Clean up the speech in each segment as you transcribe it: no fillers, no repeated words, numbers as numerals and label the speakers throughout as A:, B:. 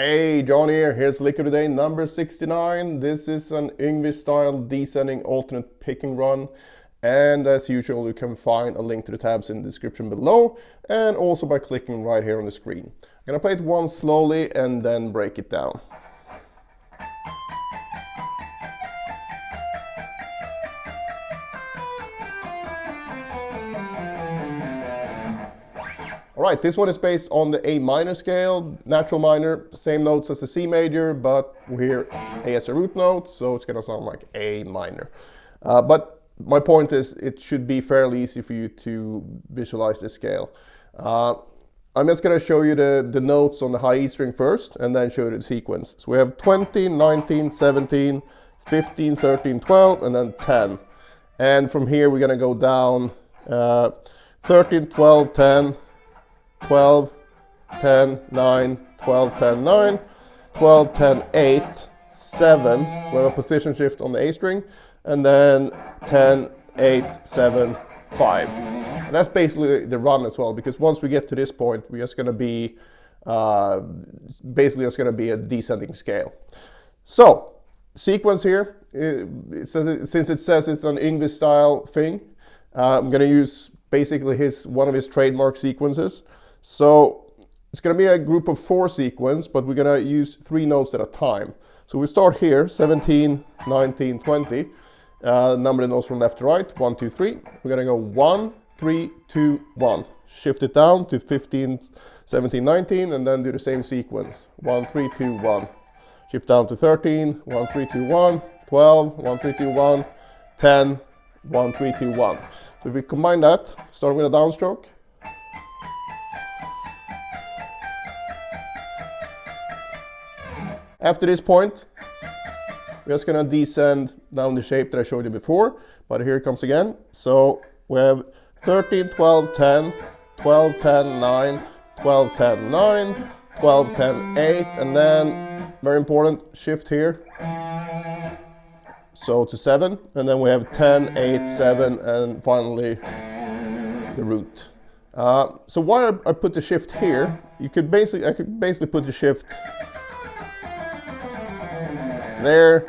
A: Hey, John here. Here's lick of the day number 69. This is an Yngwie style descending alternate picking run. And as usual, you can find a link to the tabs in the description below and also by clicking right here on the screen. I'm gonna play it once slowly and then break it down. Alright, this one is based on the A minor scale, natural minor, same notes as the C major, but we hear A as a root note, so it's gonna sound like A minor. But my point is, it should be fairly easy for you to visualize this scale. I'm just gonna show you the notes on the high E string first, and then show you the sequence. So we have 20, 19, 17, 15, 13, 12, and then 10. And from here we're gonna go down 13, 12, 10, 12, 10, 9, 12, 10, 9, 12, 10, 8, 7. So we have a position shift on the A string, and then 10, 8, 7, 5. And that's basically the run as well, because once we get to this point, we're just going to be basically just going to be a descending scale. So, sequence here, since it says it's an Yngwie style thing, I'm going to use basically one of his trademark sequences. So it's going to be a group of 4 sequence, but we're going to use 3 notes at a time. So we start here, 17, 19, 20. Number the notes from left to right, 1, 2, 3. We're going to go 1, 3, 2, 1. Shift it down to 15, 17, 19, and then do the same sequence. 1, 3, 2, 1. Shift down to 13, 1, 3, 2, 1. 12, 1, 3, 2, 1. 10, 1, 3, 2, 1. So if we combine that, starting with a downstroke. After this point, we're just going to descend down the shape that I showed you before, but here it comes again. So we have 13, 12, 10, 12, 10, 9, 12, 10, 9, 12, 10, 8, and then, very important, shift here. So to 7, and then we have 10, 8, 7, and finally the root. So why I put the shift here, I could basically put the shift there,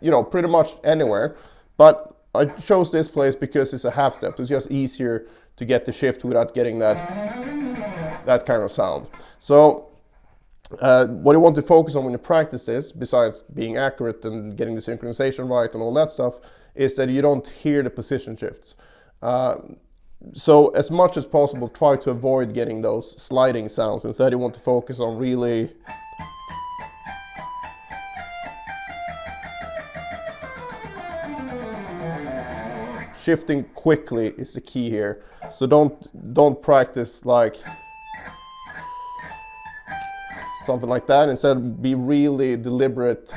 A: you know, pretty much anywhere. But I chose this place because it's a half step. It's just easier to get the shift without getting that kind of sound. So what you want to focus on when you practice this, besides being accurate and getting the synchronization right and all that stuff, is that you don't hear the position shifts. So as much as possible, try to avoid getting those sliding sounds. Instead, you want to focus on really shifting quickly is the key here. So don't practice like something like that. Instead, be really deliberate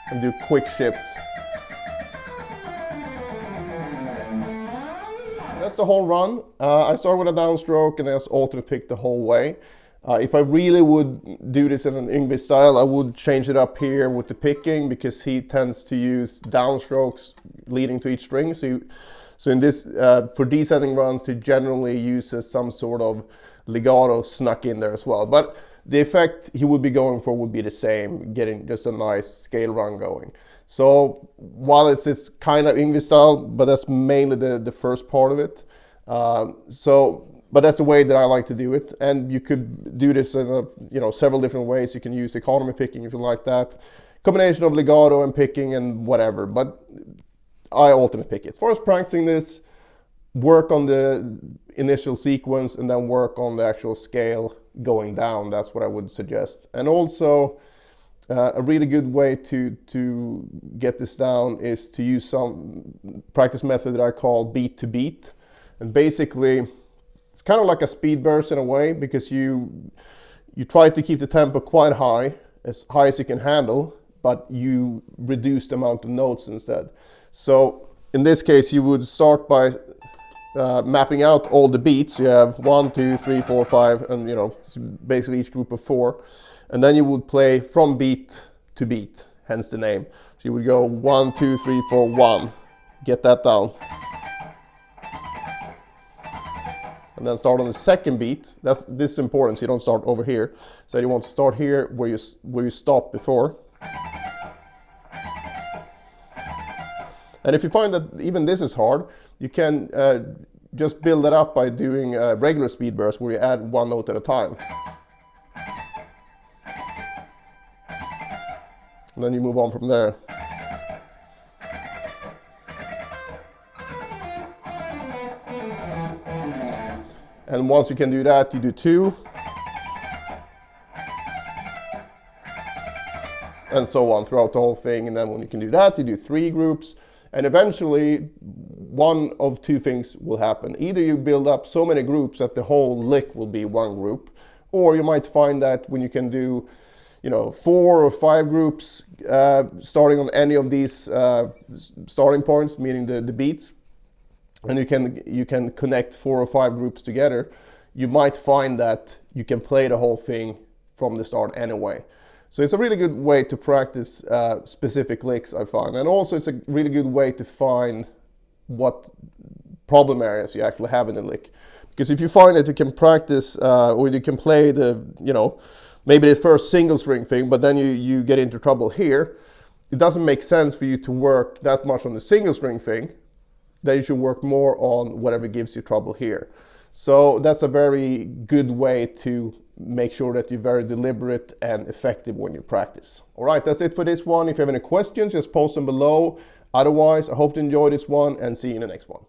A: and do quick shifts. That's the whole run. I start with a downstroke and then just alternate pick the whole way. If I really would do this in an Yngwie style, I would change it up here with the picking, because he tends to use downstrokes leading to each string. So in this, for descending runs, he generally uses some sort of legato snuck in there as well. But the effect he would be going for would be the same, getting just a nice scale run going. So while it's kind of Yngwie style, but that's mainly the first part of it. But that's the way that I like to do it. And you could do this in several different ways. You can use economy picking if you like that. Combination of legato and picking and whatever. But I alternate pick it. As far as practicing this, work on the initial sequence and then work on the actual scale going down. That's what I would suggest. And also, a really good way to get this down is to use some practice method that I call beat to beat. And basically, it's kind of like a speed burst in a way, because you try to keep the tempo quite high as you can handle, but you reduce the amount of notes instead. So in this case, you would start by mapping out all the beats. You have 1, 2, 3, 4, 5, and basically each group of 4. And then you would play from beat to beat, hence the name. So you would go 1, 2, 3, 4, 1. Get that down. and then start on the second beat. This is important, so you don't start over here. So you want to start here where you stopped before. And if you find that even this is hard, you can just build it up by doing a regular speed burst where you add one note at a time. And then you move on from there. And once you can do that, you do 2. And so on throughout the whole thing. And then when you can do that, you do 3 groups. And eventually, one of 2 things will happen. Either you build up so many groups that the whole lick will be one group, or you might find that when you can do 4 or 5 groups starting on any of these starting points, meaning the beats, and you can connect 4 or 5 groups together, you might find that you can play the whole thing from the start anyway. So it's a really good way to practice specific licks, I find. And also it's a really good way to find what problem areas you actually have in the lick. Because if you find that you can practice, or you can play maybe the first single string thing, but then you get into trouble here, it doesn't make sense for you to work that much on the single string thing. Then you should work more on whatever gives you trouble here. So that's a very good way to make sure that you're very deliberate and effective when you practice. All right, that's it for this one. If you have any questions, just post them below. Otherwise, I hope you enjoy this one and see you in the next one.